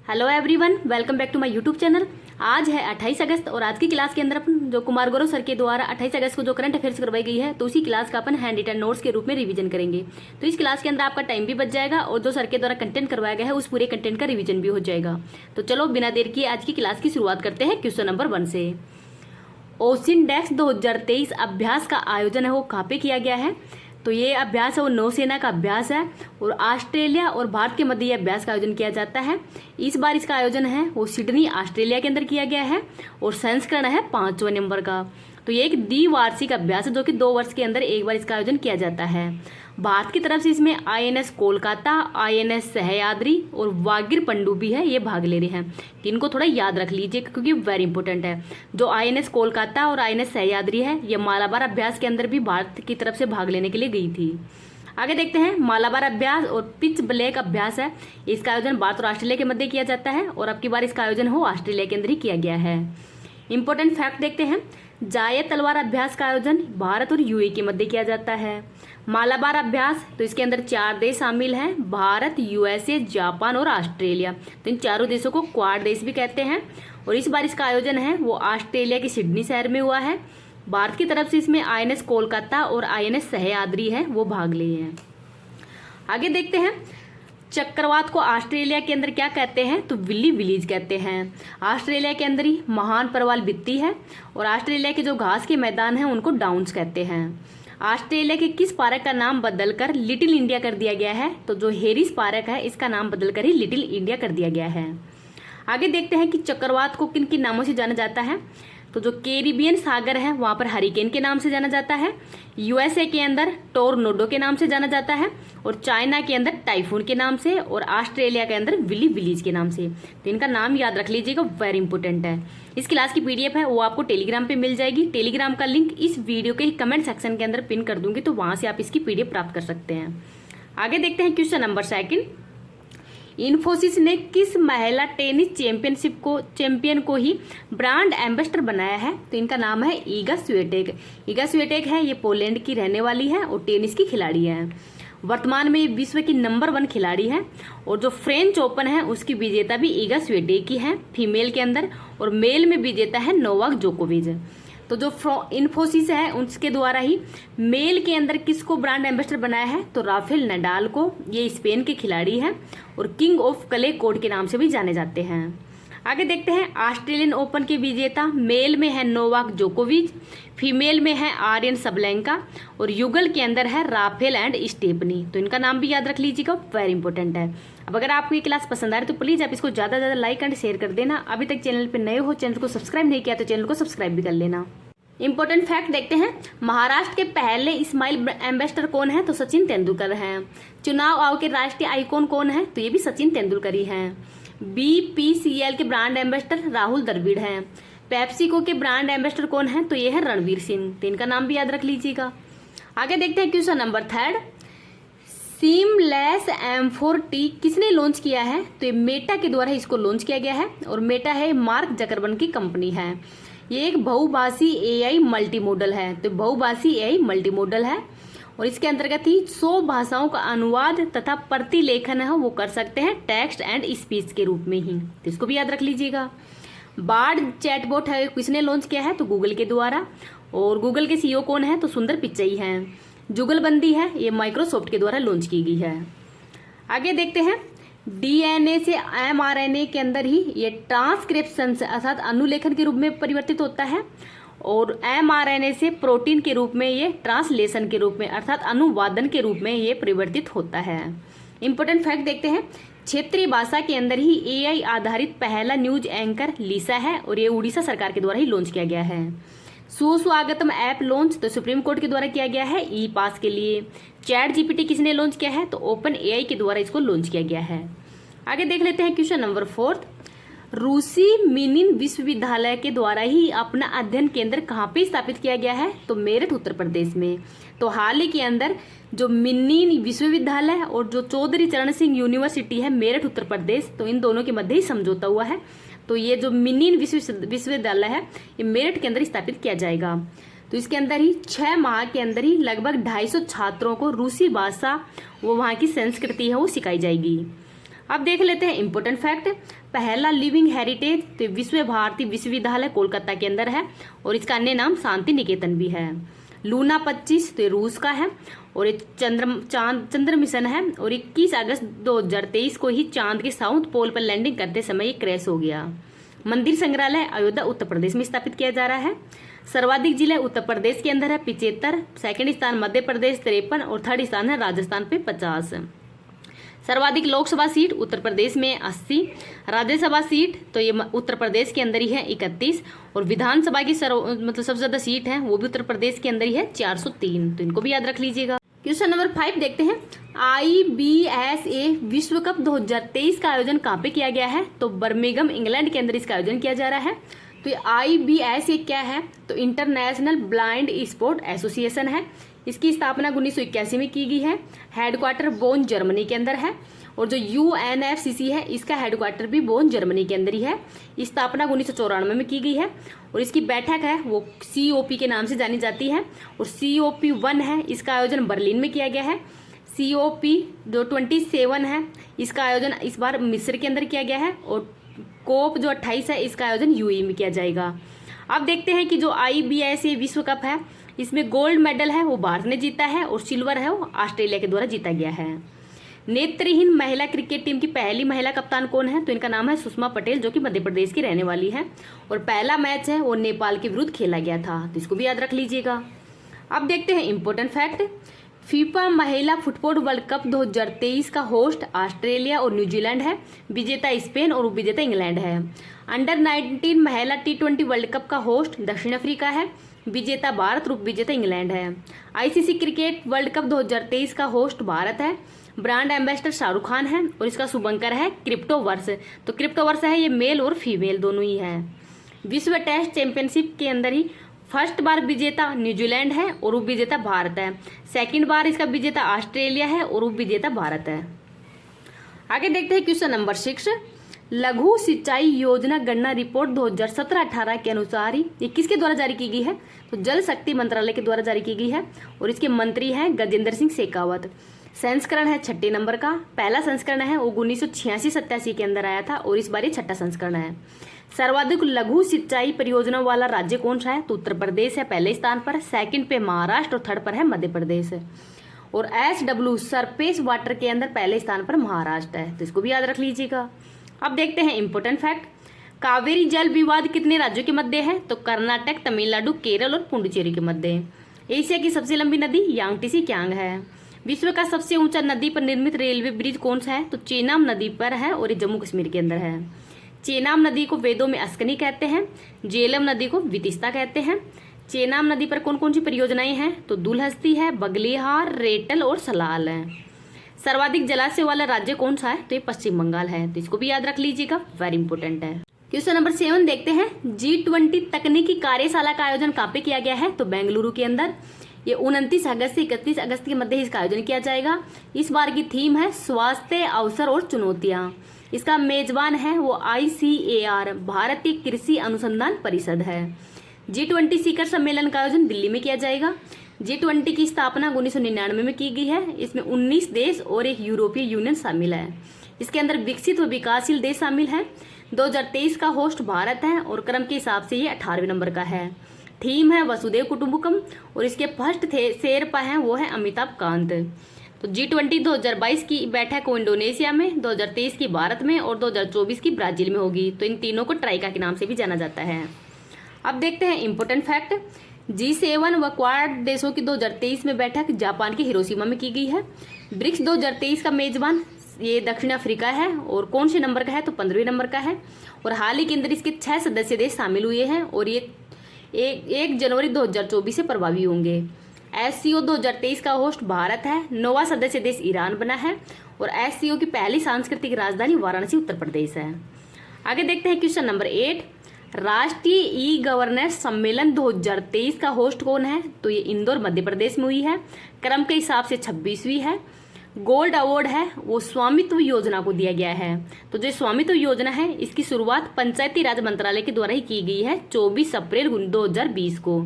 Hello everyone, welcome back to my YouTube channel. आज है 28 अगस्त और आज की क्लास के अंदर अपन जो कुमार गौरव सर के द्वारा 28 अगस्त को जो करंट अफेयर्स करवाई गई है तो उसी क्लास का अपन हैंड रिटन नोट्स के रूप में रिवीजन करेंगे। तो इस क्लास के अंदर आपका टाइम भी बच जाएगा और जो सर के द्वारा कंटेंट करवाया गया है उस पूरे कंटेंट का रिवीजन भी हो जाएगा। तो चलो बिना देर किए आज की क्लास की शुरुआत करते हैं क्वेश्चन नंबर 1 से। ओशिन डेक्स 2023 अभ्यास का आयोजन है वो कहाँ पे किया गया है? तो ये अभ्यास है वो नौसेना का अभ्यास है और ऑस्ट्रेलिया और भारत के मध्य ये अभ्यास का आयोजन किया जाता है। इस बार इसका आयोजन है वो सिडनी ऑस्ट्रेलिया के अंदर किया गया है और संस्करण है 5वें नंबर का। तो ये एक द्विवार्षिक अभ्यास है जो कि 2 वर्ष के अंदर एक बार इसका आयोजन किया जाता है। भारत की तरफ से इसमें INS कोलकाता, INS सह्याद्री और वागिर पनडुब्बी है ये भाग ले रहे हैं। तो इनको थोड़ा याद रख लीजिए क्योंकि वेरी इंपॉर्टेंट है। जो INS कोलकाता और INS सह्याद्री है ये मालाबार अभ्यास के अंदर भी भारत की तरफ से भाग लेने के लिए गई थी। आगे देखते हैं मालाबार अभ्यास और पिच ब्लैक अभ्यास है। इसका आयोजन भारत और ऑस्ट्रेलिया के मध्य किया जाता है और अब की बार इसका आयोजन हो ऑस्ट्रेलिया के अंदर ही किया गया है। इंपॉर्टेंट फैक्ट देखते हैं। जायद तलवार अभ्यास का आयोजन भारत और UAE के मध्य किया जाता है। मालाबार अभ्यास तो इसके अंदर 4 देश शामिल हैं, भारत, USA, जापान और ऑस्ट्रेलिया। तो इन चारों देशों को क्वाड देश भी कहते हैं और इस बार इसका आयोजन है वो ऑस्ट्रेलिया के सिडनी शहर में हुआ है। भारत की तरफ से इसमें INS कोलकाता और INS सह्याद्री है वो भाग लिए हैं। आगे देखते हैं चक्रवात को ऑस्ट्रेलिया के अंदर क्या कहते हैं? तो विली विलीज कहते हैं। ऑस्ट्रेलिया के अंदर ही महान प्रवाल भित्ति है और ऑस्ट्रेलिया के जो घास के मैदान हैं उनको डाउन्स कहते हैं। ऑस्ट्रेलिया के किस पार्क का नाम बदलकर लिटिल इंडिया कर दिया गया है? तो जो हेरिस पार्क है इसका नाम बदलकर ही लिटिल इंडिया कर दिया गया है। आगे देखते हैं कि चक्रवात को किन किन नामों से जाना जाता है। तो जो कैरिबियन सागर है वहां पर हरिकेन के नाम से जाना जाता है, USA के अंदर टोरनोडो के नाम से जाना जाता है और चाइना के अंदर टाइफून के नाम से और ऑस्ट्रेलिया के अंदर विली विलीज के नाम से। तो इनका नाम याद रख लीजिएगा, वेरी इंपॉर्टेंट है। इस क्लास की PDF है वो आपको टेलीग्राम पे मिल जाएगी। टेलीग्राम का लिंक इस वीडियो के कमेंट सेक्शन के अंदर पिन कर दूंगी, तो वहां से आप इसकी PDF प्राप्त कर सकते हैं। आगे देखते हैं क्वेश्चन नंबर 2। इन्फोसिस ने किस महिला टेनिस चैंपियन को ही ब्रांड एम्बेसडर बनाया है? तो इनका नाम है ईगा स्विएटेक। ईगा स्विएटेक है ये पोलैंड की रहने वाली है और टेनिस की खिलाड़ी है। वर्तमान में ये विश्व की नंबर 1 खिलाड़ी है और जो फ्रेंच ओपन है उसकी विजेता भी ईगा स्विएटेक ही है फीमेल के अंदर, और मेल में विजेता है नोवाक जोकोविच। तो जो इन्फोसिस है उसके द्वारा ही मेल के अंदर किसको ब्रांड एम्बेसडर बनाया है? तो राफेल नडाल को। ये स्पेन के खिलाड़ी हैं और किंग ऑफ क्ले कोर्ट के नाम से भी जाने जाते हैं। आगे देखते हैं ऑस्ट्रेलियन ओपन के विजेता मेल में है नोवाक जोकोविच, फीमेल में है आर्यन सबलेंका और युगल के अंदर है राफेल एंड स्टेफनी। तो इनका नाम भी याद रख लीजिएगा, वेरी इंपॉर्टेंट है। अब अगर आपको ये क्लास पसंद आ रही है तो प्लीज़ आप इसको ज़्यादा से ज़्यादा लाइक एंड शेयर कर देना। अभी तक चैनल पर नए हो, चैनल को सब्सक्राइब नहीं किया तो चैनल को सब्सक्राइब भी कर लेना। इंपॉर्टेंट फैक्ट देखते हैं। महाराष्ट्र के पहले स्माइल एम्बेसडर कौन है? तो सचिन तेंदुलकर हैं। चुनाव आयोग के राष्ट्रीय आइकॉन कौन है? तो ये भी सचिन तेंदुलकर ही हैं। BPCL के ब्रांड एम्बेसडर राहुल द्रविड़ हैं। पेप्सिको के ब्रांड एम्बेसडर कौन है? तो ये है रणवीर सिंह। तो इनका नाम भी याद रख लीजिएगा। आगे देखते हैं क्वेश्चन नंबर 3। सीमलेस M4T किसने लॉन्च किया है? तो ये मेटा के द्वारा इसको लॉन्च किया गया है और मेटा है मार्क जकरबर्ग की कंपनी है। ये एक बहुभाषी AI मल्टी मॉडल है। तो बहुभाषी AI मल्टी मॉडल है और इसके अंतर्गत ही 100 भाषाओं का अनुवाद तथा प्रतिलेखन है वो कर सकते हैं टेक्स्ट एंड स्पीच के रूप में ही। तो इसको भी याद रख लीजिएगा। बार्ड चैटबॉट है किसने लॉन्च किया है? तो गूगल के द्वारा, और गूगल के CEO कौन है? तो सुंदर पिचई हैं। जुगलबंदी है ये माइक्रोसॉफ्ट के द्वारा लॉन्च की गई है। आगे देखते हैं DNA से mRNA के अंदर ही ये ट्रांसक्रिप्शन अर्थात अनुलेखन के रूप में परिवर्तित होता है और mRNA से प्रोटीन के रूप में ये ट्रांसलेशन के रूप में अर्थात अनुवादन के रूप में ये परिवर्तित होता है। इंपॉर्टेंट फैक्ट देखते हैं। क्षेत्रीय भाषा के अंदर ही AI आधारित पहला न्यूज एंकर लिसा है और ये उड़ीसा सरकार के द्वारा ही लॉन्च किया गया है। सुस्वागतम ऐप लॉन्च तो सुप्रीम कोर्ट के द्वारा किया गया है ई-पास के लिए। ChatGPT किसने लॉन्च किया है? तो OpenAI के द्वारा इसको लॉन्च किया गया है। आगे देख लेते हैं क्वेश्चन नंबर 4। रूसी मिनिन विश्वविद्यालय के द्वारा ही अपना अध्ययन केंद्र कहाँ पे स्थापित किया गया है? तो मेरठ उत्तर प्रदेश में। तो हाल ही के अंदर जो मिनिन विश्वविद्यालय और जो चौधरी चरण सिंह यूनिवर्सिटी है मेरठ उत्तर प्रदेश, तो इन दोनों के मध्य ही समझौता हुआ है। तो ये जो मिनिन विश्वविद्यालय है ये मेरठ के अंदर स्थापित किया जाएगा। तो इसके अंदर ही 6 माह के अंदर ही लगभग 250 छात्रों को रूसी भाषा वो वहाँ की संस्कृति है वो सिखाई जाएगी। अब देख लेते हैं इंपॉर्टेंट फैक्ट। पहला लिविंग हेरिटेज तो विश्व भारती विश्वविद्यालय कोलकाता के अंदर है और इसका अन्य नाम शांति निकेतन भी है। लूना 25 तो रूस का है और एक चंद्र मिशन है और 21 अगस्त 2023 को ही चांद के साउथ पोल पर लैंडिंग करते समय ये क्रैश हो गया। मंदिर संग्रहालय अयोध्या उत्तर प्रदेश में स्थापित किया जा रहा है। सर्वाधिक जिले उत्तर प्रदेश के अंदर है 75, सेकंड स्थान मध्य प्रदेश 53 और थर्ड स्थान है राजस्थान पे 50। सर्वाधिक लोकसभा सीट उत्तर प्रदेश में 80, राज्यसभा सीट तो ये उत्तर प्रदेश के अंदर ही है 31 और विधानसभा की सबसे ज्यादा सीट है वो भी उत्तर प्रदेश के अंदर ही है 403, तो इनको भी याद रख लीजिएगा। क्वेश्चन नंबर 5 देखते हैं। IBSA विश्व कप 2023 का आयोजन कहाँ पे किया गया है? तो बर्मिंघम इंग्लैंड के अंदर इसका आयोजन किया जा रहा है। तो ये IBSA क्या है? तो इंटरनेशनल ब्लाइंड स्पोर्ट एसोसिएशन है। इसकी स्थापना 1981 में की गई है। हेडक्वार्टर बोन जर्मनी के अंदर है और जो UNFCC है इसका हेडक्वार्टर भी बोन जर्मनी के अंदर ही है। स्थापना 1994 में की गई है और इसकी बैठक है वो COP के नाम से जानी जाती है और COP1 है इसका आयोजन बर्लिन में किया गया है। COP जो 27 है इसका आयोजन इस बार मिस्र के अंदर किया गया है और COP जो 28 है इसका आयोजन UAE में किया जाएगा। अब देखते हैं कि जो IBSA विश्व कप है इसमें गोल्ड मेडल है वो भारत ने जीता है और सिल्वर है वो ऑस्ट्रेलिया के द्वारा जीता गया है। नेत्रहीन महिला क्रिकेट टीम की पहली महिला कप्तान कौन है? तो इनका नाम है सुषमा पटेल जो कि मध्य प्रदेश की रहने वाली है और पहला मैच है वो नेपाल के विरुद्ध खेला गया था, तो इसको भी याद रख लीजिएगा। अब देखते हैं इंपॉर्टेंट फैक्ट। फीफा महिला फुटबॉल वर्ल्ड कप 2023 का होस्ट ऑस्ट्रेलिया और न्यूजीलैंड है। विजेता स्पेन और उपविजेता इंग्लैंड है। अंडर 19 महिला T20 वर्ल्ड कप का होस्ट दक्षिण अफ्रीका है। विजेता भारत, रूप विजेता इंग्लैंड है। ICC क्रिकेट वर्ल्ड कप 2023 का होस्ट भारत है। ब्रांड एम्बेसडर शाहरुख खान है और इसका शुभंकर है क्रिप्टोवर्स। तो क्रिप्टोवर्स है ये मेल और फीमेल दोनों ही है। विश्व टेस्ट चैंपियनशिप के अंदर ही फर्स्ट बार विजेता न्यूजीलैंड है और उप विजेता भारत है। सेकंड बार इसका विजेता ऑस्ट्रेलिया है और उप विजेता भारत है। आगे देखते हैं क्वेश्चन नंबर 6। लघु सिंचाई योजना गणना रिपोर्ट 2017-18 के अनुसार ही ये किसके द्वारा जारी की गई है? तो जल शक्ति मंत्रालय के द्वारा जारी की गई है और इसके मंत्री हैं गजेंद्र सिंह शेखावत। संस्करण है 6 नंबर का। पहला संस्करण है वो 1986-87 के अंदर आया था और इस बार ये 6ठा संस्करण है। सर्वाधिक लघु सिंचाई परियोजना वाला राज्य कौन सा है? तो उत्तर प्रदेश है पहले स्थान पर, सेकंड पे महाराष्ट्र और थर्ड पर है मध्य प्रदेश और SW सरफेस वाटर के अंदर पहले स्थान पर महाराष्ट्र है, तो इसको भी याद रख लीजिएगा। अब देखते हैं इंपॉर्टेंट फैक्ट। कावेरी जल विवाद कितने राज्यों के मध्य है? तो कर्नाटक, तमिलनाडु, केरल और पुडुचेरी के मध्य है। एशिया की सबसे लंबी नदी यांगटीसी क्यांग है। विश्व का सबसे ऊंचा नदी पर निर्मित रेलवे ब्रिज कौन सा है? तो चेनाब नदी पर है और ये जम्मू कश्मीर के अंदर है। चेनाब नदी को वेदों में अस्कनी कहते हैं। झेलम नदी को वितिस्ता कहते हैं। चेनाब नदी पर कौन कौन सी परियोजनाएं हैं? तो दुलहस्ती है, बगलिहार, रेटल और सलाल है। सर्वाधिक जलाशय वाला राज्य कौन सा है? तो ये पश्चिम बंगाल है, तो इसको भी याद रख लीजिएगा, वेरी इंपॉर्टेंट है। क्वेश्चन नंबर 7 देखते हैं। G20 तकनीकी कार्यशाला का आयोजन कहाँ पे किया गया है? तो बेंगलुरु के अंदर। ये 29 अगस्त से 31 अगस्त के मध्य इसका आयोजन किया जाएगा। इस बार की थीम है स्वास्थ्य, अवसर और चुनौतियां। इसका मेजबान है वो ICAR भारतीय कृषि अनुसंधान परिषद है। G20 शिखर सम्मेलन का आयोजन दिल्ली में किया जाएगा। G20 की स्थापना 1999 में की गई है। इसमें 19 देश और एक यूरोपीय यूनियन शामिल है। इसके अंदर विकसित व विकासशील देश शामिल हैं। 2023 का होस्ट भारत है और क्रम के हिसाब से ये 18वें नंबर का है। थीम है वसुदेव कुटुंबकम और इसके फर्स्ट शेरपा हैं वो है अमिताभ कांत। तो G20 2022 की बैठक को इंडोनेशिया में, 2023 की भारत में और 2024 की ब्राजील में होगी। तो इन तीनों को ट्राइका के नाम से भी जाना जाता है। अब देखते हैं इंपॉर्टेंट फैक्ट। G7 व क्वाड देशों की 2023 में बैठक जापान के हिरोशिमा में की गई है। ब्रिक्स 2023 का मेजबान ये दक्षिण अफ्रीका है और कौन से नंबर का है? तो 15वें नंबर का है और हाल ही के अंदर इसके 6 सदस्य देश शामिल हुए हैं और ये 1 जनवरी 2024 से प्रभावी होंगे। SCO 2023 का होस्ट भारत है। 9वां सदस्य देश ईरान बना है और SCO की पहली सांस्कृतिक राजधानी वाराणसी उत्तर प्रदेश है। आगे देखते हैं क्वेश्चन नंबर 8। राष्ट्रीय ई गवर्नेंस सम्मेलन 2023 का होस्ट कौन है? तो ये इंदौर मध्य प्रदेश में हुई है। क्रम के हिसाब से 26वीं है। गोल्ड अवार्ड है वो स्वामित्व योजना को दिया गया है। तो जो स्वामित्व योजना है इसकी शुरुआत पंचायती राज मंत्रालय के द्वारा ही की गई है 24 अप्रैल 2020 को।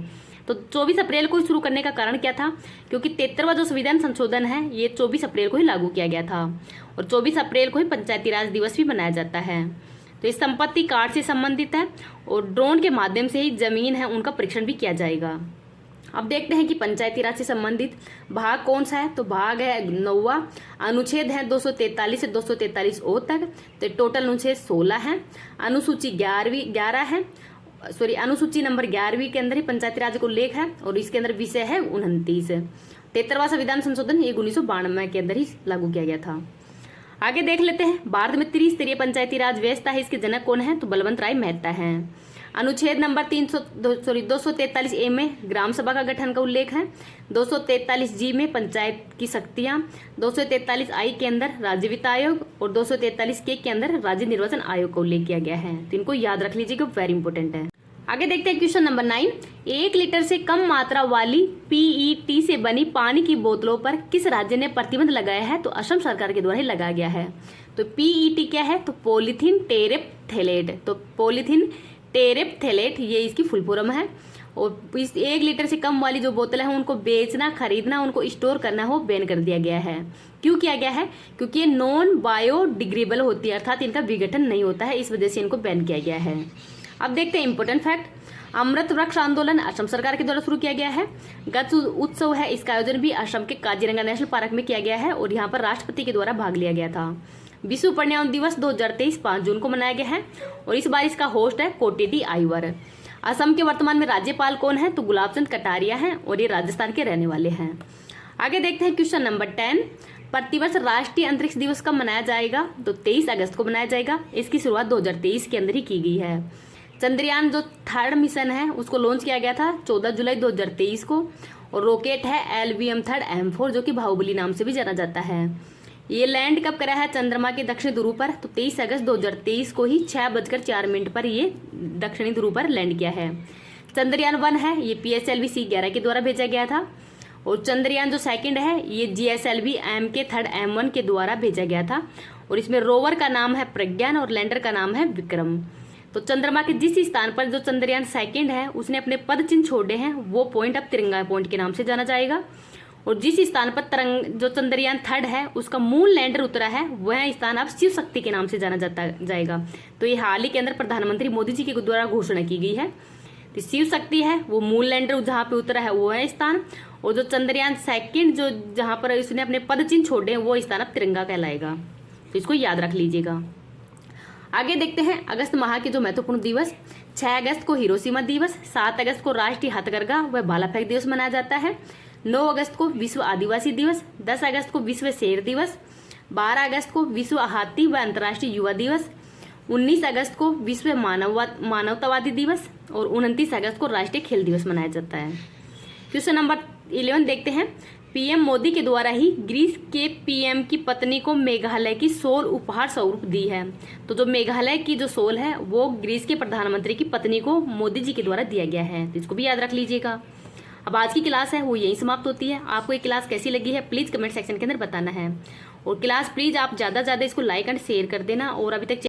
तो 24 अप्रैल को शुरू करने का कारण क्या था? क्योंकि 73वां जो संविधान संशोधन है ये 24 अप्रैल को ही लागू किया गया था और 24 अप्रैल को ही पंचायती राज दिवस भी मनाया जाता है। तो इस संपत्ति कार्ड से संबंधित है और ड्रोन के माध्यम से ही जमीन है उनका परीक्षण भी किया जाएगा। अब देखते हैं कि पंचायती राज से संबंधित भाग कौन सा है। तो भाग है 9वां, अनुच्छेद है 243 से 243 ओ तक। तो टोटल अनुच्छेद 16 है। अनुसूची 11 है, अनुसूची नंबर 11वीं के अंदर ही पंचायती राज को उल्लेख है और इसके अंदर विषय है 29। 73वां संविधान संशोधन ये 1992 के अंदर ही लागू किया गया था। आगे देख लेते हैं, भारत में त्रिस्तरीय पंचायती राज व्यवस्था है, इसके जनक कौन है? तो बलवंत राय मेहता हैं। अनुच्छेद नंबर 243 ए में ग्राम सभा का गठन का उल्लेख है। 243 जी में पंचायत की शक्तियां, 243 आई के अंदर राज्य वित्त आयोग और 243 के अंदर राज्य निर्वाचन आयोग का उल्लेख किया गया है। तो इनको याद रख लीजिएगा, वेरी इंपॉर्टेंट है। आगे देखते हैं क्वेश्चन नंबर 9। 1 लीटर से कम मात्रा वाली पीईटी से बनी पानी की बोतलों पर किस राज्य ने प्रतिबंध लगाया है? तो असम सरकार के द्वारा ही लगाया गया है। तो पीईटी क्या है? तो पॉलीथीन टेरेप्थेलेट। तो पॉलीथीन टेरेप्थेलेट ये इसकी फुल फॉर्म है। और इस 1 लीटर से कम वाली जो बोतल है उनको बेचना, खरीदना, उनको स्टोर करना हो बैन कर दिया गया है। क्यों किया गया है? क्योंकि ये नॉन बायोडिग्रेडेबल होती है, अर्थात इनका विघटन नहीं होता है, इस वजह से इनको बैन किया गया है। अब देखते हैं इंपोर्टेंट फैक्ट। अमृत वृक्ष आंदोलन असम सरकार के द्वारा शुरू किया गया है। गत उत्सव है इसका आयोजन भी असम के काजीरंगा नेशनल पार्क में किया गया है और यहाँ पर राष्ट्रपति के द्वारा भाग लिया गया था। विश्व पर्यावरण दिवस 2023 5 जून को मनाया गया है और इस बार इसका होस्ट है कोटेडी आईवर। असम के वर्तमान में राज्यपाल कौन है? तो गुलाबचंद कटारिया हैं और ये राजस्थान के रहने वाले हैं। आगे देखते हैं क्वेश्चन नंबर 10। प्रतिवर्ष राष्ट्रीय अंतरिक्ष दिवस कब मनाया जाएगा? तो 23 अगस्त को मनाया जाएगा। इसकी शुरुआत 2023 के अंदर ही की गई है। चंद्रयान जो 3rd मिशन है उसको लॉन्च किया गया था 14 जुलाई 2023 को और रॉकेट है LVM-3 जो कि बाहुबली नाम से भी जाना जाता है। ये लैंड कब करा है? चंद्रमा के दक्षिणी ध्रुव पर। तो 23 अगस्त 2023 को ही 6:04 पर ये दक्षिणी ध्रुव पर लैंड किया है। चंद्रयान 1 है ये PSLV-C11 के द्वारा भेजा गया था और चंद्रयान जो 2 है ये GSLV-M3 के द्वारा भेजा गया था और इसमें रोवर का नाम है प्रज्ञान और लैंडर का नाम है विक्रम। तो चंद्रमा के जिस स्थान पर जो चंद्रयान 2 है उसने अपने पद चिन्ह छोड़े हैं वो पॉइंट अब तिरंगा पॉइंट के नाम से जाना जाएगा और जिस स्थान पर जो चंद्रयान 3 है उसका मून लैंडर उतरा है वह स्थान अब शिव शक्ति के नाम से जाना जाएगा। तो ये हाल ही के अंदर प्रधानमंत्री मोदी जी के द्वारा घोषणा की गई है। तो शिव शक्ति है वो मून लैंडर जहाँ पे उतरा है वो है स्थान और जो चंद्रयान 2 जो जहाँ पर उसने अपने पद चिन्ह छोड़े हैं वो स्थान अब तिरंगा कहलाएगा। तो इसको याद रख लीजिएगा। आगे देखते हैं अगस्त माह के जो महत्वपूर्ण दिवस। 6 अगस्त को हिरोशिमा दिवस, 7 अगस्त को राष्ट्रीय हथकरघा व भाला फेंक दिवस मनाया जाता है, 9 अगस्त को विश्व आदिवासी दिवस, 10 अगस्त को विश्व शेर दिवस, 12 अगस्त को विश्व हाथी व अंतर्राष्ट्रीय युवा दिवस, 19 अगस्त को विश्व मानवतावादी दिवस और 29 अगस्त को राष्ट्रीय खेल दिवस मनाया जाता है। क्वेश्चन नंबर 11 देखते हैं। पीएम मोदी के द्वारा ही ग्रीस के पीएम की पत्नी को मेघालय की सोल उपहार स्वरूप दी है। तो जो मेघालय की जो सोल है वो ग्रीस के प्रधानमंत्री की पत्नी को मोदी जी के द्वारा दिया गया है। तो इसको भी याद रख लीजिएगा। अब आज की क्लास है वो यहीं समाप्त होती है। आपको ये क्लास कैसी लगी है प्लीज़ कमेंट सेक्शन के अंदर बताना है और क्लास प्लीज़ आप ज़्यादा से ज़्यादा इसको लाइक एंड शेयर कर देना और अभी तक